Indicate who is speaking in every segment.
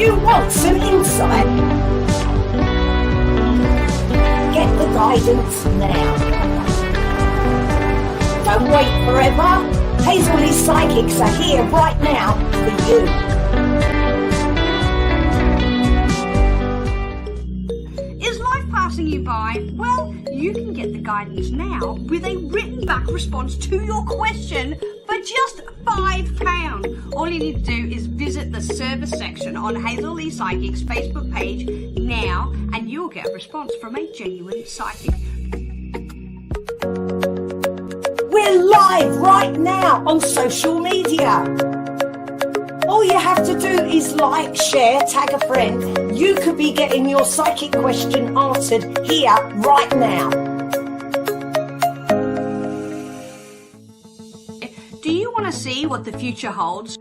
Speaker 1: you want some insight? Get the guidance now. Don't wait forever. Hazels Psychics are here right now for you.
Speaker 2: You by? Well, you can get the guidance now with a written back response to your question for just £5. All you need to do is visit the service section on Hazels Psychics Facebook page now and you'll get a response from a genuine psychic.
Speaker 1: We're live right now on social media. All you have to do is like, share, tag a friend. You could be getting your psychic question answered here right now.
Speaker 2: Do you want to see what the future holds?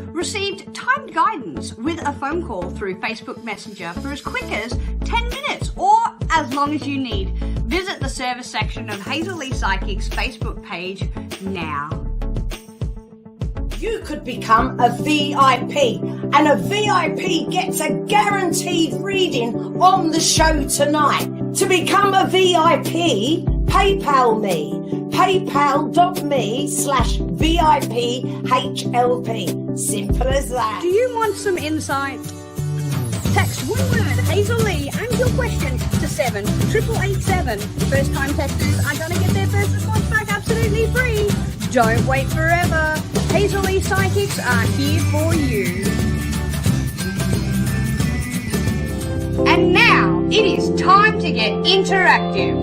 Speaker 2: Received timed guidance with a phone call through Facebook Messenger for as quick as 10 minutes or as long as you need. Visit the service section of Hazels Psychics Facebook page now.
Speaker 1: You could become a VIP, and a VIP gets a guaranteed reading on the show tonight. To become a VIP, PayPal me, paypal.me/VIPHLP. Simple as that.
Speaker 2: Do you want some insight? Text one word, Hazel Lee, and your question to 78887. First time texters are going to get their first response back absolutely free. Don't wait forever. Hazels Psychics are here for you. And now it is time to get interactive.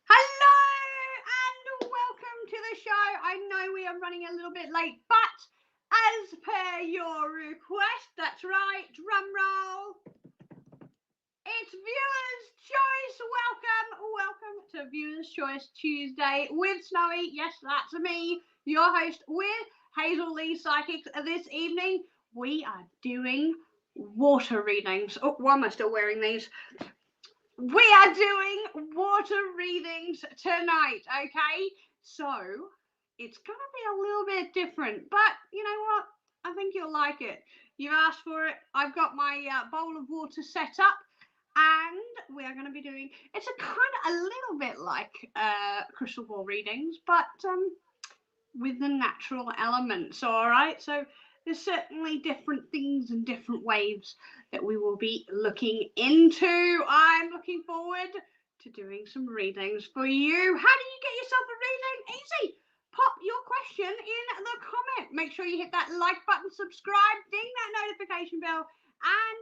Speaker 2: Hello and welcome to the show. I know we are running a little bit late, but as per your request, that's right, drum roll, it's Viewers' Choice. Welcome to Viewers' Choice Tuesday with Snowy. Yes, that's me, your host with Hazels Psychics. This evening, we are doing water readings. Oh, why am I still wearing these? We are doing water readings tonight, okay? So, it's going to be a little bit different, but you know what? I think you'll like it. You've asked for it. I've got my bowl of water set up, and we are going to be doing, it's a little bit like crystal ball readings, but with the natural elements, all right? So, there's certainly different things and different waves that we will be looking into. I'm looking forward to doing some readings for you. How do you get yourself a reading? Easy. Pop your question in the comment. Make sure you hit that like button, subscribe, ding that notification bell, and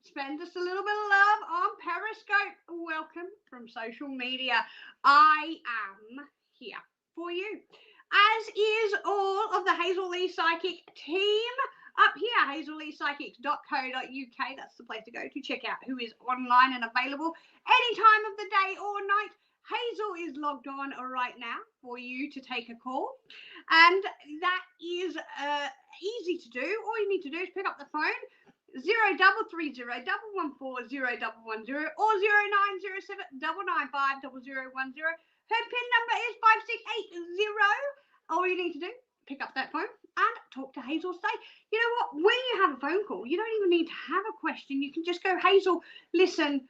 Speaker 2: spend us a little bit of love on Periscope. Welcome from social media. I am here for you, as is all of the Hazels Psychic team up here, hazelspsychics.co.uk. That's the place to go to check out who is online and available any time of the day or night. Hazel is logged on right now for you to take a call, and that is easy to do. All you need to do is pick up the phone, 0330 114 0110 or 0907 995 0010. Her PIN number is 5680. All you need to do, pick up that phone and talk to Hazel. Say, you know what, when you have a phone call, you don't even need to have a question. You can just go, Hazel, listen,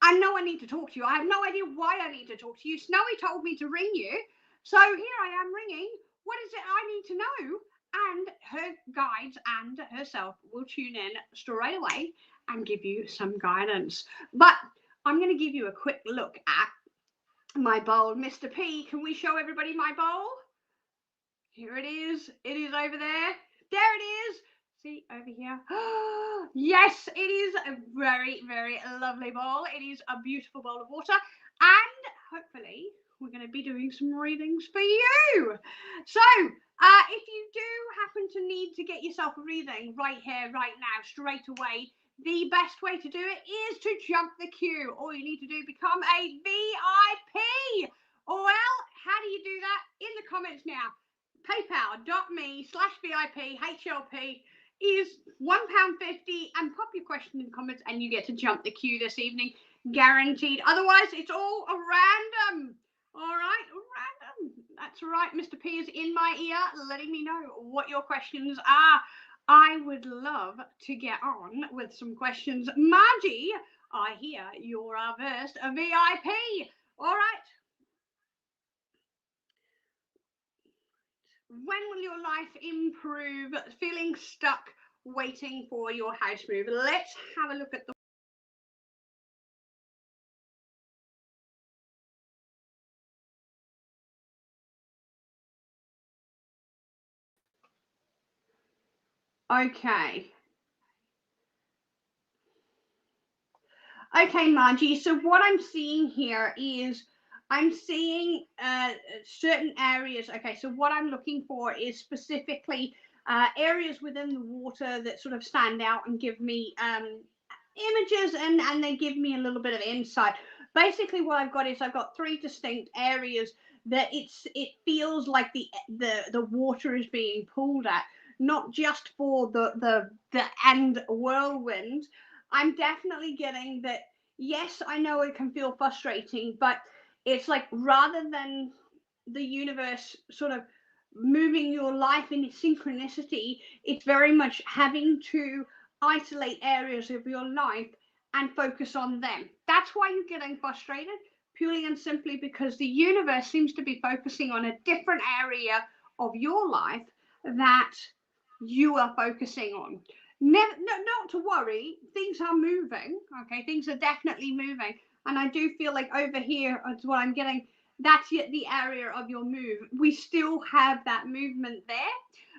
Speaker 2: I know I need to talk to you. I have no idea why I need to talk to you. Snowy told me to ring you. So here I am ringing. What is it I need to know? And her guides and herself will tune in straight away and give you some guidance. But I'm going to give you a quick look at my bowl. Mr. P, can we show everybody my bowl? Here it is. It is over there. There it is. See, over here. Yes, it is a very, very lovely bowl. It is a beautiful bowl of water. And hopefully we're going to be doing some readings for you. So if you do happen to need to get yourself a reading right here, right now, straight away, the best way to do it is to jump the queue. All you need to do, become a VIP. Well, how do you do that? In the comments now. PayPal.me/VIP HLP is £1.50, and pop your question in the comments and you get to jump the queue this evening, guaranteed. Otherwise, it's all a random. All right, random. That's right. Mr. P is in my ear letting me know what your questions are. I would love to get on with some questions. Margie, I hear you're our first VIP. All right. When will your life improve? Feeling stuck, waiting for your house move. Let's have a look at the Okay, Margie, so what I'm seeing here is I'm seeing certain areas. Okay, so what I'm looking for is specifically areas within the water that sort of stand out and give me images and they give me a little bit of insight. Basically, what I've got is I've got three distinct areas that it feels like the water is being pulled at, not just for the end whirlwind. I'm definitely getting that. Yes, I know it can feel frustrating, but it's like rather than the universe sort of moving your life in synchronicity, it's very much having to isolate areas of your life and focus on them. That's why you're getting frustrated, purely and simply because the universe seems to be focusing on a different area of your life that you are focusing on. Never, not to worry, things are moving. Okay, things are definitely moving, and I do feel like over here is what I'm getting. That's the area of your move. We still have that movement there,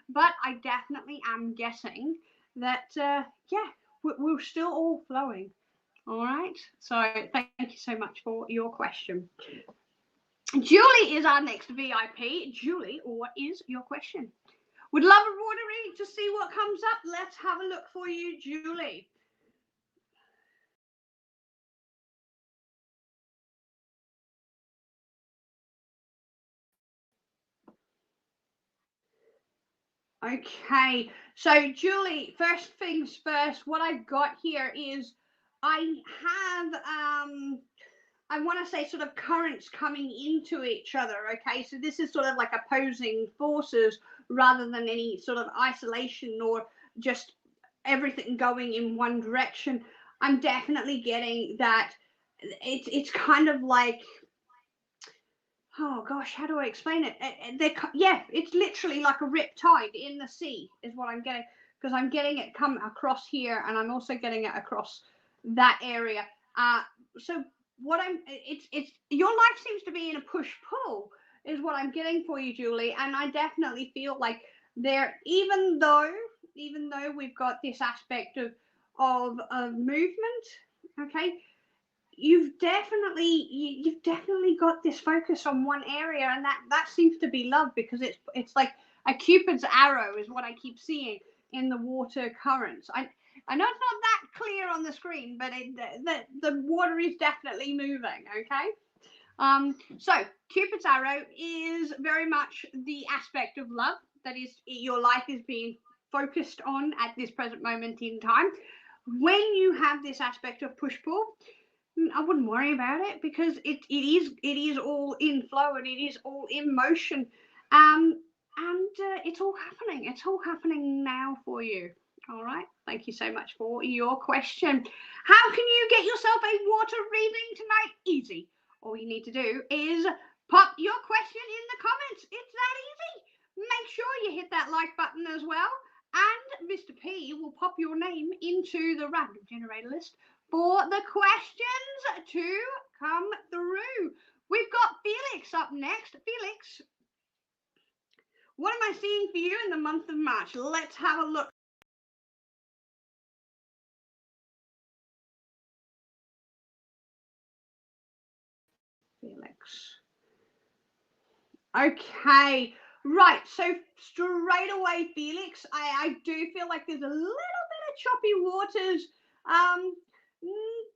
Speaker 2: but I definitely am guessing that yeah, we're still all flowing. All right, so thank you so much for your question. Julie is our next VIP. Julie, what is your question? Would love a water reading to see what comes up. Let's have a look for you, Julie. Okay, so Julie, first things first, what I've got here is I have I want to say sort of currents coming into each other. Okay, so this is sort of like opposing forces rather than any sort of isolation or just everything going in one direction. I'm definitely getting that it's kind of like, oh gosh, how do I explain it? Yeah, it's literally like a rip tide in the sea is what I'm getting, because I'm getting it come across here and I'm also getting it across that area. So what it's your life seems to be in a push-pull is what I'm getting for you, Julie, and I definitely feel like there, even though we've got this aspect of movement, okay, you've definitely got this focus on one area, and that seems to be love, because it's like a Cupid's arrow is what I keep seeing in the water currents. I know it's not that clear on the screen, but the water is definitely moving. Okay, so Cupid's arrow is very much the aspect of love that is your life is being focused on at this present moment in time. When you have this aspect of push-pull, I wouldn't worry about it, because it is all in flow and it is all in motion, and it's all happening. It's all happening now for you. All right. Thank you so much for your question. How can you get yourself a water reading tonight? Easy. All you need to do is pop your question in the comments. It's that easy. Make sure you hit that like button as well, and Mr. P will pop your name into the random generator list for the questions to come through. We've got Felix up next. Felix, what am I seeing for you in the month of March? Let's have a look. Felix. Okay, right. So straight away, Felix, I do feel like there's a little bit of choppy waters.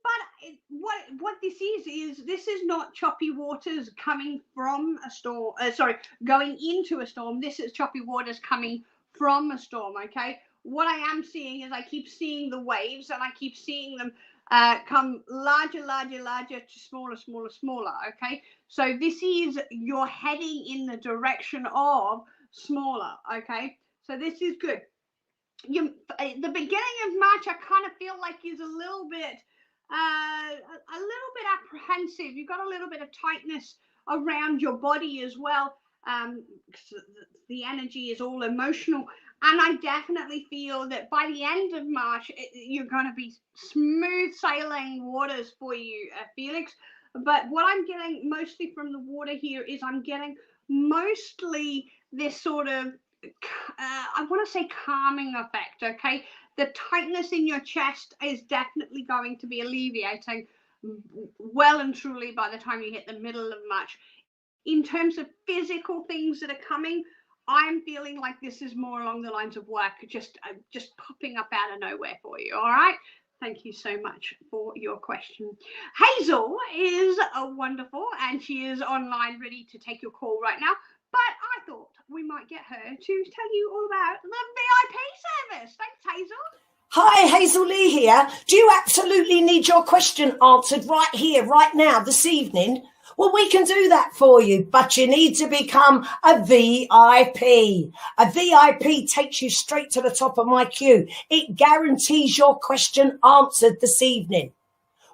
Speaker 2: But what this is this is not choppy waters coming from a storm. Sorry, going into a storm. This is choppy waters coming from a storm. Okay. What I am seeing is I keep seeing the waves, and I keep seeing them come larger, larger, larger to smaller, smaller, smaller. Okay. So this is you're heading in the direction of smaller. Okay. So this is good. The beginning of March, I kind of feel like is a little bit apprehensive. You've got a little bit of tightness around your body as well. The energy is all emotional, and I definitely feel that by the end of March, you're going to be smooth sailing waters for you, Felix. But what I'm getting mostly from the water here is I'm getting mostly this sort of I want to say calming effect. Okay, the tightness in your chest is definitely going to be alleviating well and truly by the time you hit the middle of March. In terms of physical things that are coming, I'm feeling like this is more along the lines of work, just popping up out of nowhere for you. All right. Thank you so much for your question. Hazel is wonderful, and she is online ready to take your call right now. But I thought we might get her to tell you all about the VIP service. Thanks, Hazel.
Speaker 1: Hi, Hazel Lee here. Do you absolutely need your question answered right here, right now, this evening? Well, we can do that for you, but you need to become a VIP. A VIP takes you straight to the top of my queue. It guarantees your question answered this evening.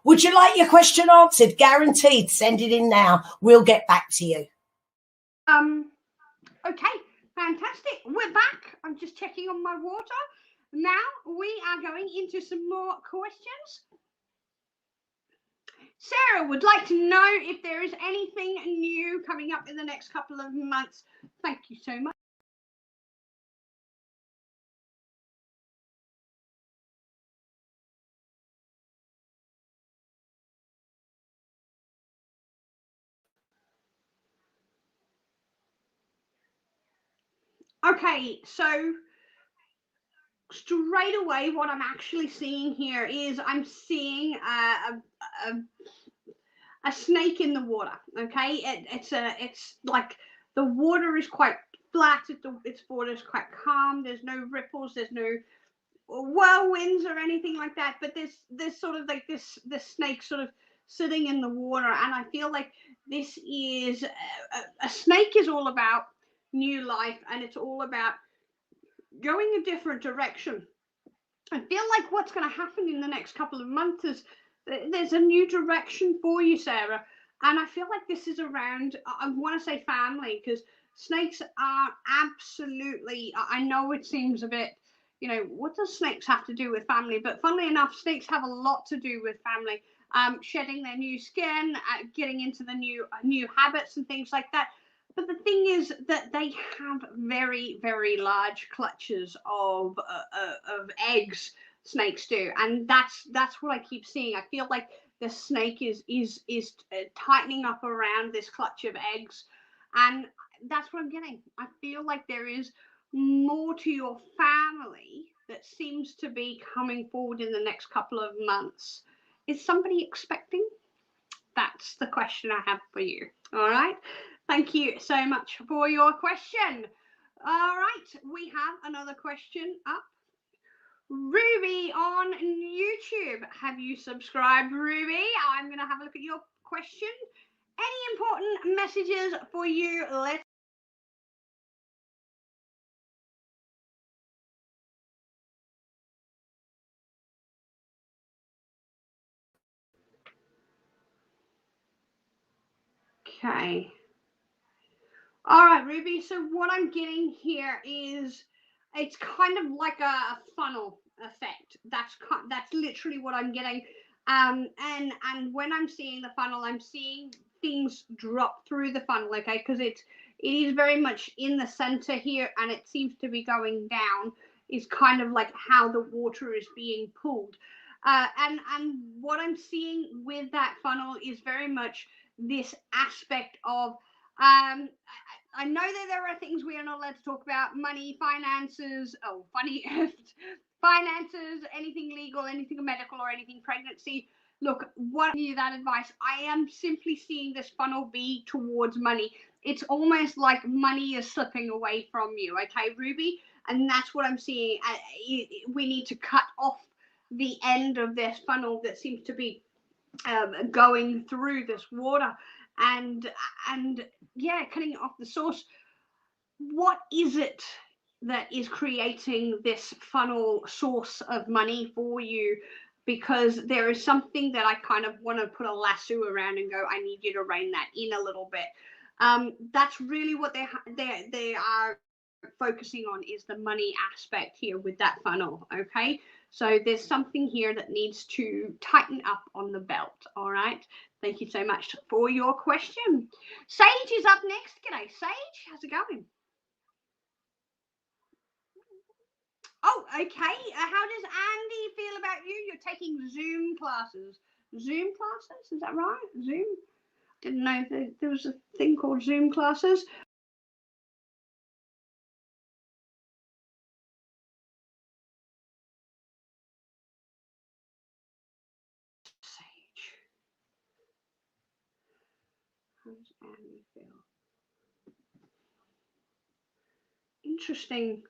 Speaker 1: Would you like your question answered? Guaranteed. Send it in now. We'll get back to you.
Speaker 2: Okay, fantastic. We're back. I'm just checking on my water. Now we are going into some more questions. Sarah would like to know if there is anything new coming up in the next couple of months. Thank you so much. Okay, so straight away what I'm actually seeing here is I'm seeing a snake in the water. Okay, it's like the water is quite flat. Its water is quite calm. There's no ripples. There's no whirlwinds or anything like that. But there's sort of like this snake sort of sitting in the water, and I feel like this is a snake is all about new life, and it's all about going a different direction. I feel like what's going to happen in the next couple of months is there's a new direction for you, Sarah. And I feel like this is around, I want to say family, because snakes are absolutely, I know it seems a bit, what does snakes have to do with family? But funnily enough, snakes have a lot to do with family. Shedding their new skin, getting into the new habits and things like that. But the thing is that they have very, very large clutches of eggs. Snakes do, and that's what I keep seeing. I feel like the snake is tightening up around this clutch of eggs, and that's what I'm getting. I feel like there is more to your family that seems to be coming forward in the next couple of months. Is somebody expecting? That's the question I have for you. All right. Thank you so much for your question. All right, we have another question up. Ruby on YouTube. Have you subscribed, Ruby? I'm going to have a look at your question. Any important messages for you? Let's Okay. All right, Ruby. So what I'm getting here is it's kind of like a funnel effect. That's literally what I'm getting. And when I'm seeing the funnel, I'm seeing things drop through the funnel. Okay, because it is very much in the center here, and it seems to be going down. Is kind of like how the water is being pulled. And what I'm seeing with that funnel is very much this aspect of I know that there are things we are not allowed to talk about: money, finances, finances, anything legal, anything medical, or anything pregnancy. Look, what give you that advice? I am simply seeing this funnel be towards money. It's almost like money is slipping away from you, okay, Ruby? And that's what I'm seeing. We need to cut off the end of this funnel that seems to be going through this water, and yeah, cutting off the source. What is it that is creating this funnel source of money for you? Because there is something that I kind of want to put a lasso around and go, I need you to rein that in a little bit. That's really what they are focusing on, is the money aspect here with that funnel. Okay, so there's something here that needs to tighten up on the belt. All right, thank you so much for your question. Sage is up next. G'day, Sage, how's it going? Oh, okay. How does Andy feel about you? You're taking Zoom classes. Zoom classes, is that right? Zoom? Didn't know there was a thing called Zoom classes. Sage. How does Andy feel? Interesting.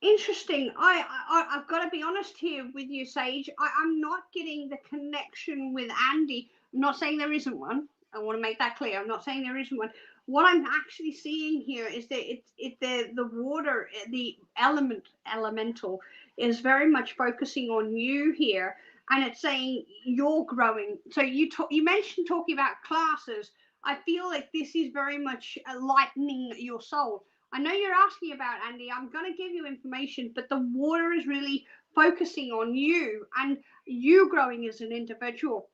Speaker 2: Interesting. I've got to be honest here with you, Sage. I'm not getting the connection with Andy. I'm not saying there isn't one. I want to make that clear. I'm not saying there isn't one. What I'm actually seeing here is that the water, the elemental, is very much focusing on you here, and it's saying you're growing. So you mentioned talking about classes. I feel like this is very much lightening your soul. I know you're asking about Andy. I'm going to give you information, but the water is really focusing on you and you growing as an individual.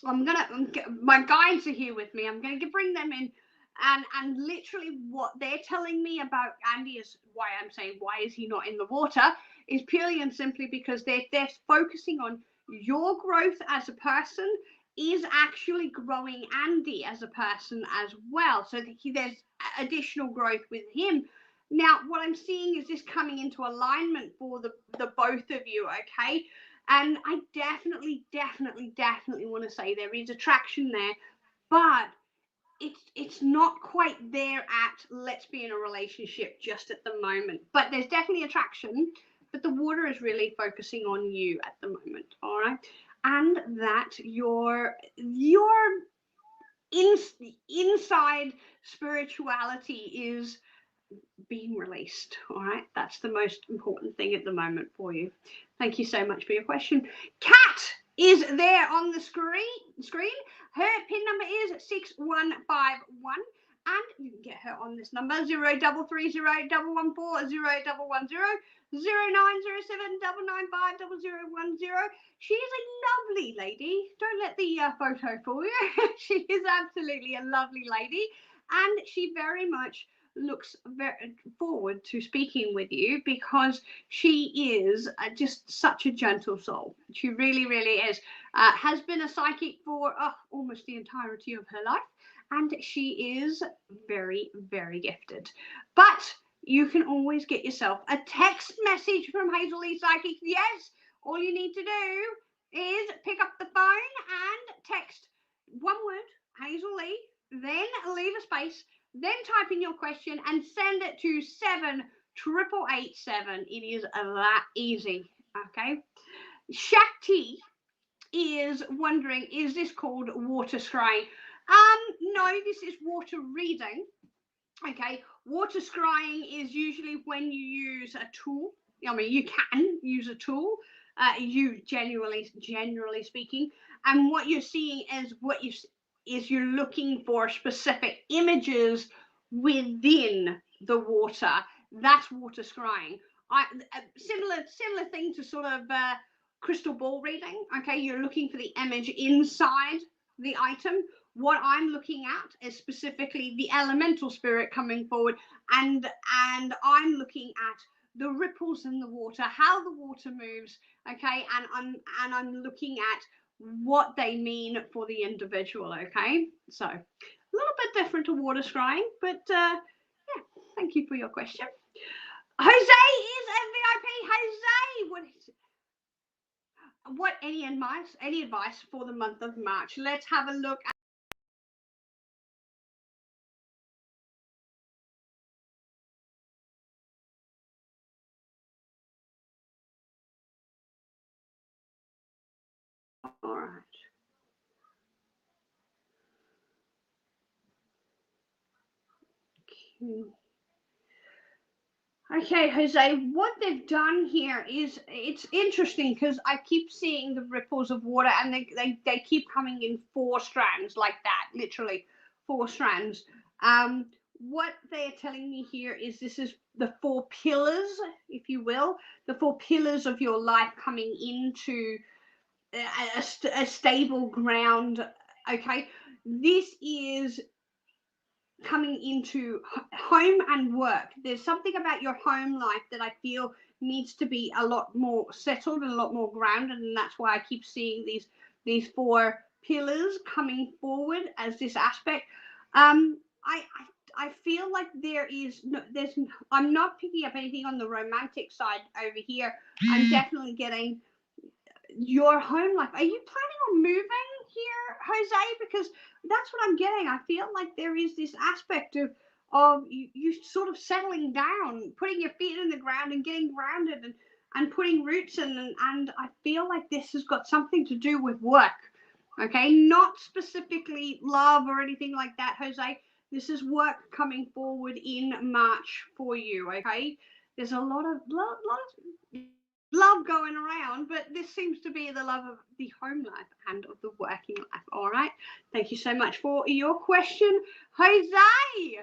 Speaker 2: My guides are here with me. I'm going to bring them in, and literally what they're telling me about Andy is why I'm saying why is he not in the water is purely and simply because they're focusing on your growth as a person is actually growing Andy as a person as well. So there's additional growth with him. Now, what I'm seeing is this coming into alignment for the both of you, okay? And I definitely want to say there is attraction there, but it's not quite there at let's be in a relationship just at the moment. But there's definitely attraction, but the water is really focusing on you at the moment, all right? And that your inside spirituality is being released. All right, that's the most important thing at the moment for you. Thank you so much for your question. Kat is there on the screen. Her pin number is 6151, and you can get her on this number 0330 114 0110 0907 995 0010. She is a lovely lady. Don't let the photo fool you. She is absolutely a lovely lady, and she very much looks very forward to speaking with you because she is just such a gentle soul. She really is. Has been a psychic for almost the entirety of her life, and she is very gifted. But you can always get yourself a text message from Hazel Lee Psychic. Yes, all you need to do is pick up the phone and text one word, Hazel Lee, then leave a space, then type in your question and send it to 78887. It is that easy, okay? Shakti is wondering, is this called water scrying? No, this is water reading. Okay, water scrying is usually when you use a tool. I mean, you can use a tool, you generally speaking, and what you're seeing is you're looking for specific images within the water. That's water scrying. Similar thing to sort of crystal ball reading. Okay, you're looking for the image inside the item. What I'm looking at is specifically the elemental spirit coming forward, and I'm looking at the ripples in the water, how the water moves, okay, and I'm looking at what they mean for the individual, okay? So a little bit different to water scrying, but yeah, thank you for your question. Jose is a VIP. Jose, what any advice for the month of March? Let's have a look at all right. Okay, Jose, what they've done here is, it's interesting because I keep seeing the ripples of water, and they keep coming in 4 strands like that, literally 4 strands. What they are telling me here is this is the 4 pillars, if you will, the 4 pillars of your life coming into a stable ground. Okay, this is coming into home and work. There's something about your home life that I feel needs to be a lot more settled and a lot more grounded, and that's why I keep seeing these 4 pillars coming forward as this aspect. I feel like I'm not picking up anything on the romantic side over here. I'm definitely getting your home life. Are you planning on moving here, Jose? Because that's what I'm getting. I feel like there is this aspect of you sort of settling down, putting your feet in the ground and getting grounded and putting roots in, and I feel like this has got something to do with work. Okay, not specifically love or anything like that, Jose. This is work coming forward in March for you. Okay, there's a lot of love going around, but this seems to be the love of the home life and of the working life. All right, thank you so much for your question, Jose.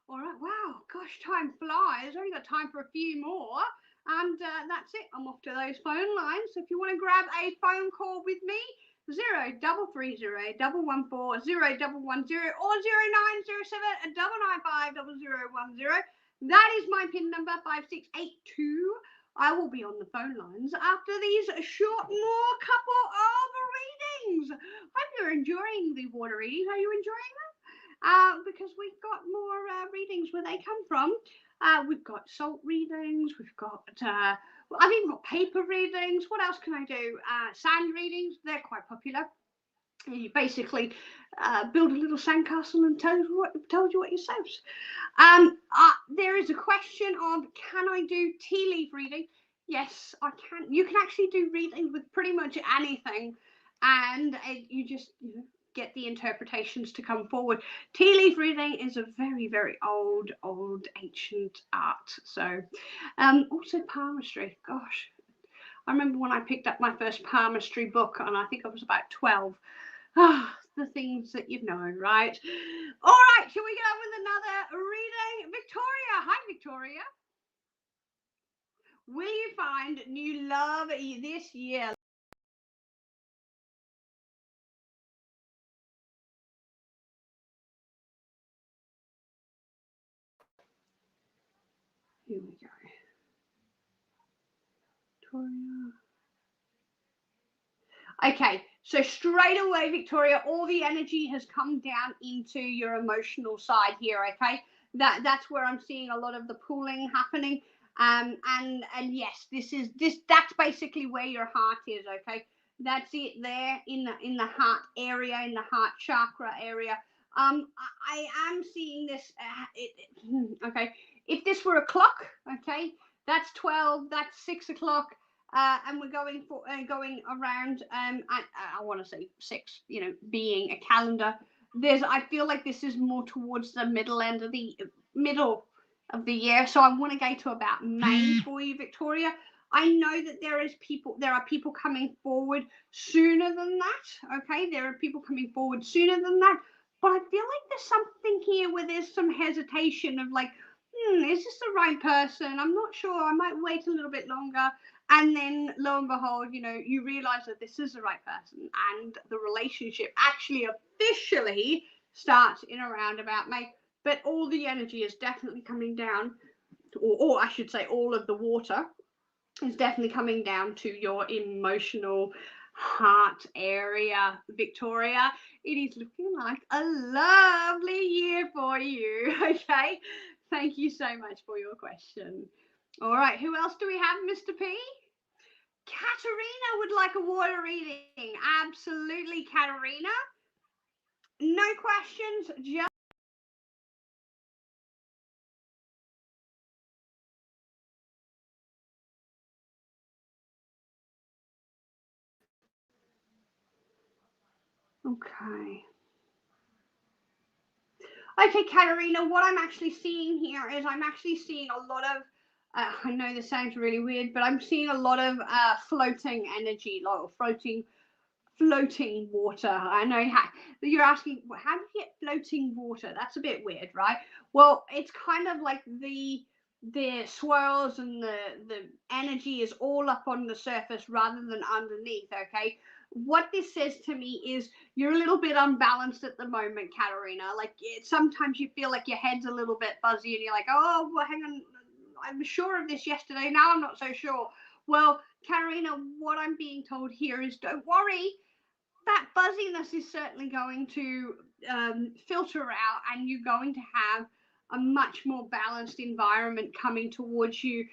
Speaker 2: All right, wow, gosh, time flies. Only got time for a few more, and that's it. I'm off to those phone lines. So if you want to grab a phone call with me, 0330 114 0110 or 0907 995 0010. That is my PIN number 5682. I will be on the phone lines after these short more couple of readings. Hope you're enjoying the water readings. Are you enjoying them? Because we've got more readings where they come from. We've got salt readings. We've got I've even got paper readings. What else can I do? Sand readings. They're quite popular. You basically build a little sandcastle and told you what yourselves. There is a question of, can I do tea leaf reading? Yes, I can. You can actually do readings with pretty much anything, and you just get the interpretations to come forward. Tea leaf reading is a very, very old ancient art. So also palmistry. Gosh, I remember when I picked up my first palmistry book, and I think I was about 12. The things that you've known, right? All right, shall we get on with another reading? Victoria. Hi, Victoria. Will you find new love this year? Here we go. Victoria. Okay, so straight away, Victoria, all the energy has come down into your emotional side here, okay? That's where I'm seeing a lot of the pulling happening. And yes, that's basically where your heart is, okay? That's it there in the heart area, in the heart chakra area. I am seeing this okay. If this were a clock, okay, that's 12, that's 6 o'clock. And we're going around. I want to say 6. Being a calendar. I feel like this is more towards the middle of the year. So I want to go to about May for you, Victoria. I know that there are people coming forward sooner than that. Okay, there are people coming forward sooner than that. But I feel like there's something here where there's some hesitation of like, is this the right person? I'm not sure. I might wait a little bit longer. And then lo and behold, you realize that this is the right person, and the relationship actually officially starts in around about May. But all the energy is definitely coming down, or I should say all of the water is definitely coming down to your emotional heart area, Victoria. It is looking like a lovely year for you. Okay, thank you so much for your question. All right, who else do we have, Mr. P? Katerina would like a water reading. Absolutely, Katerina. No questions, just okay. Okay, Katerina, what I'm actually seeing here is I'm actually seeing a lot of, I know this sounds really weird, but I'm seeing a lot of floating energy, like floating water. I know you're asking, well, how do you get floating water? That's a bit weird, right? Well, it's kind of like the swirls and the energy is all up on the surface rather than underneath. Okay, what this says to me is you're a little bit unbalanced at the moment, Katerina. Like sometimes you feel like your head's a little bit fuzzy and you're like, oh, well, hang on, I was sure of this yesterday, now I'm not so sure. Well, Katerina, what I'm being told here is don't worry, that fuzziness is certainly going to filter out, and you're going to have a much more balanced environment coming towards you.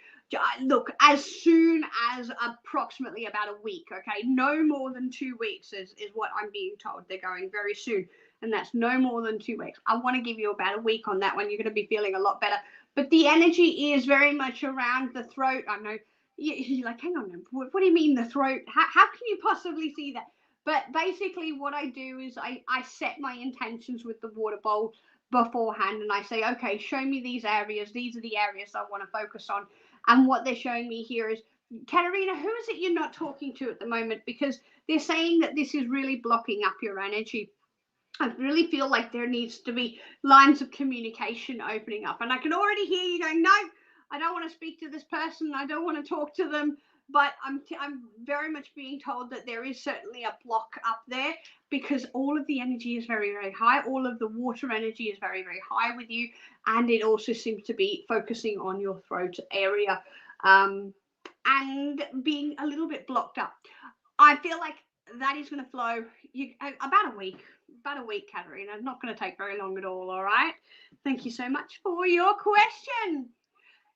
Speaker 2: Look, as soon as approximately about a week, okay, no more than 2 weeks is what I'm being told. They're going very soon, and that's no more than 2 weeks. I want to give you about a week on that one. You're going to be feeling a lot better, but the energy is very much around the throat. I know you're like, hang on, what do you mean the throat? How can you possibly see that? But basically what I do is I set my intentions with the water bowl beforehand, and I say, okay, show me these areas. These are the areas I want to focus on. And what they're showing me here is, Katerina, who is it you're not talking to at the moment? Because they're saying that this is really blocking up your energy. I really feel like there needs to be lines of communication opening up. And I can already hear you going, no, I don't want to speak to this person. I don't want to talk to them. But I'm very much being told that there is certainly a block up there because all of the energy is very, very high. All of the water energy is very, very high with you. And it also seems to be focusing on your throat area and being a little bit blocked up. I feel like that is going to flow about a week. About a week, Katerina. Not going to take very long at all right? Thank you so much for your question.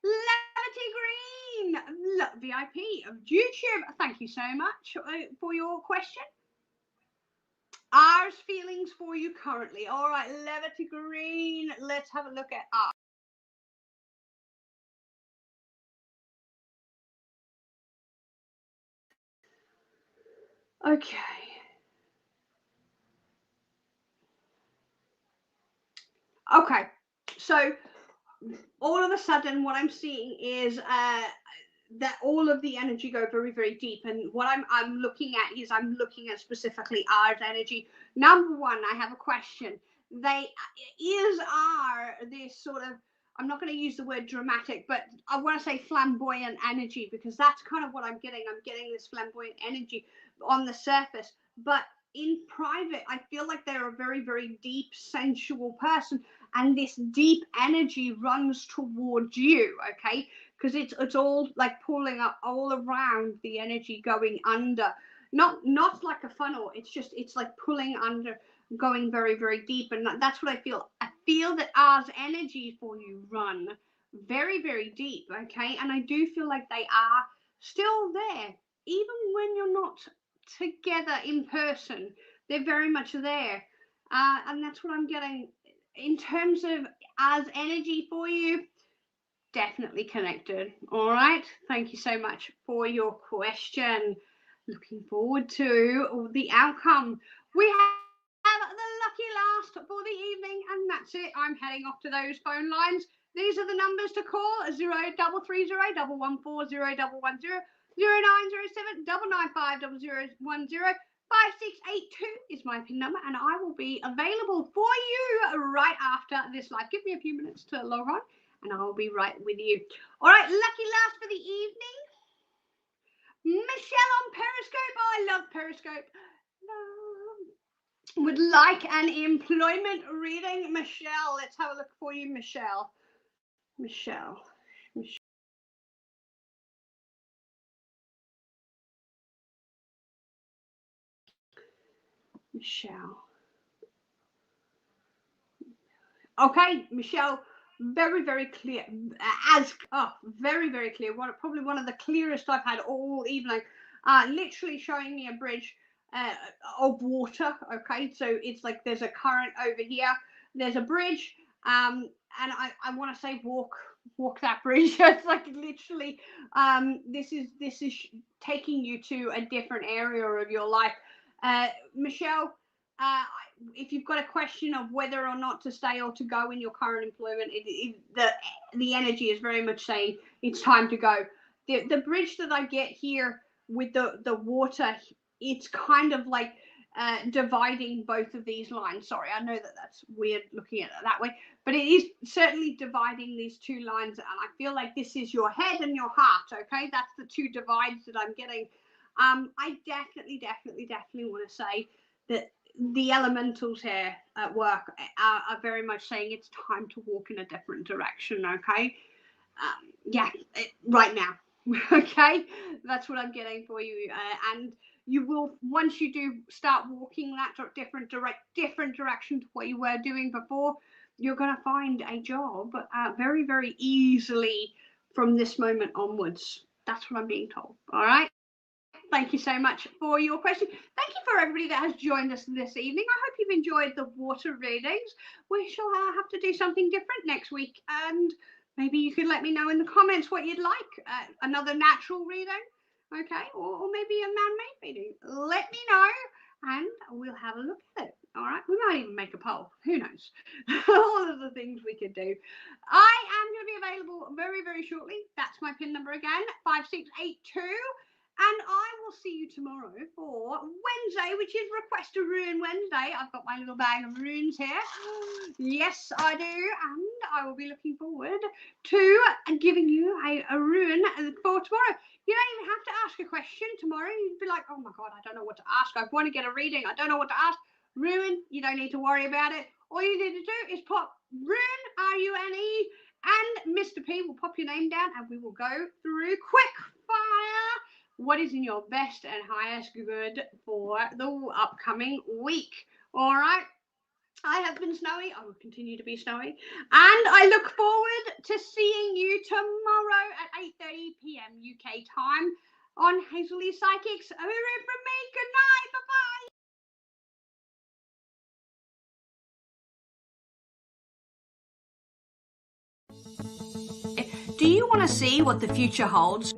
Speaker 2: Levity Green, VIP of YouTube. Thank you so much for your question. Ours feelings for you currently. All right, Levity Green. Let's have a look at ours. Okay. Okay. So all of a sudden, what I'm seeing is that all of the energy go very, very deep. And what I'm looking at is I'm looking at specifically ours energy. Number one, I have a question. Are this sort of, I'm not going to use the word dramatic, but I want to say flamboyant energy, because that's kind of what I'm getting. I'm getting this flamboyant energy on the surface, but in private, I feel like they're a very, very deep, sensual person, and this deep energy runs towards you, okay? Because it's all like pulling up all around the energy going under, not like a funnel. It's like pulling under, going very, very deep, and that's what I feel. I feel that ours energy for you run very, very deep, okay? And I do feel like they are still there, even when you're not together in person. They're very much there, and that's what I'm getting in terms of as energy for you. Definitely connected. All right, thank you so much for your question. Looking forward to the outcome. We have the lucky last for the evening, and that's it. I'm heading off to those phone lines. These are the numbers to call: 0330 114 0110, 0907 995 0010. 5682 is my PIN number, and I will be available for you right after this live. Give me a few minutes to log on, and I'll be right with you. All right, lucky last for the evening, Michelle on Periscope. Oh, I love Periscope. Would like an employment reading, Michelle. Let's have a look for you, Michelle. Michelle. Michelle. Okay, Michelle, very, very clear. Very, very clear. Probably one of the clearest I've had all evening. Literally showing me a bridge of water. Okay, so it's like there's a current over here. There's a bridge. And I want to say walk that bridge. It's like literally. This is taking you to a different area of your life, Michelle. If you've got a question of whether or not to stay or to go in your current employment, the energy is very much saying it's time to go. The bridge that I get here with the water, it's kind of like dividing both of these lines. Sorry, I know that's weird looking at it that way, but it is certainly dividing these two lines, and I feel like this is your head and your heart. Okay, that's the two divides that I'm getting. I definitely want to say that the elementals here at work are very much saying it's time to walk in a different direction. Okay, right now. Okay, that's what I'm getting for you, and you will, once you do start walking that different direction to what you were doing before, you're going to find a job very, very easily from this moment onwards. That's what I'm being told. All right. Thank you so much for your question. Thank you for everybody that has joined us this evening. I hope you've enjoyed the water readings. We shall have to do something different next week, and maybe you could let me know in the comments what you'd like. Another natural reading, okay, or maybe a man-made reading. Let me know, and we'll have a look at it. All right, we might even make a poll. Who knows? All of the things we could do. I am going to be available very, very shortly. That's my PIN number again, 5682. And I will see you tomorrow for Wednesday, which is Request a Rune Wednesday. I've got my little bag of runes here. Yes, I do. And I will be looking forward to giving you a rune for tomorrow. You don't even have to ask a question tomorrow. You'd be like, oh my God, I don't know what to ask. I want to get a reading. I don't know what to ask. Rune, you don't need to worry about it. All you need to do is pop Rune, R-U-N-E, and Mr. P will pop your name down, and we will go through quick fire what is in your best and highest good for the upcoming week. All right. I have been Snowy. I will continue to be Snowy. And I look forward to seeing you tomorrow at 8:30 p.m. UK time on Hazel Psychics. Over from me. Good night. Bye-bye. Do you want to see what the future holds?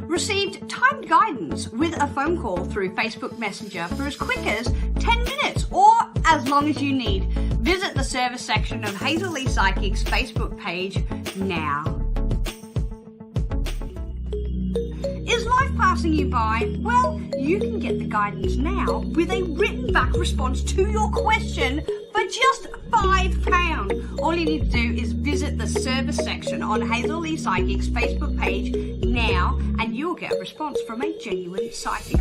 Speaker 2: Received timed guidance with a phone call through Facebook Messenger for as quick as 10 minutes or as long as you need. Visit the service section of Hazel Psychics Facebook page now. Is life passing you by? Well, you can get the guidance now with a written back response to your question for just £5. All you need to do is visit the service section on Hazel Psychics Facebook page now, and you'll get a response from a genuine psychic.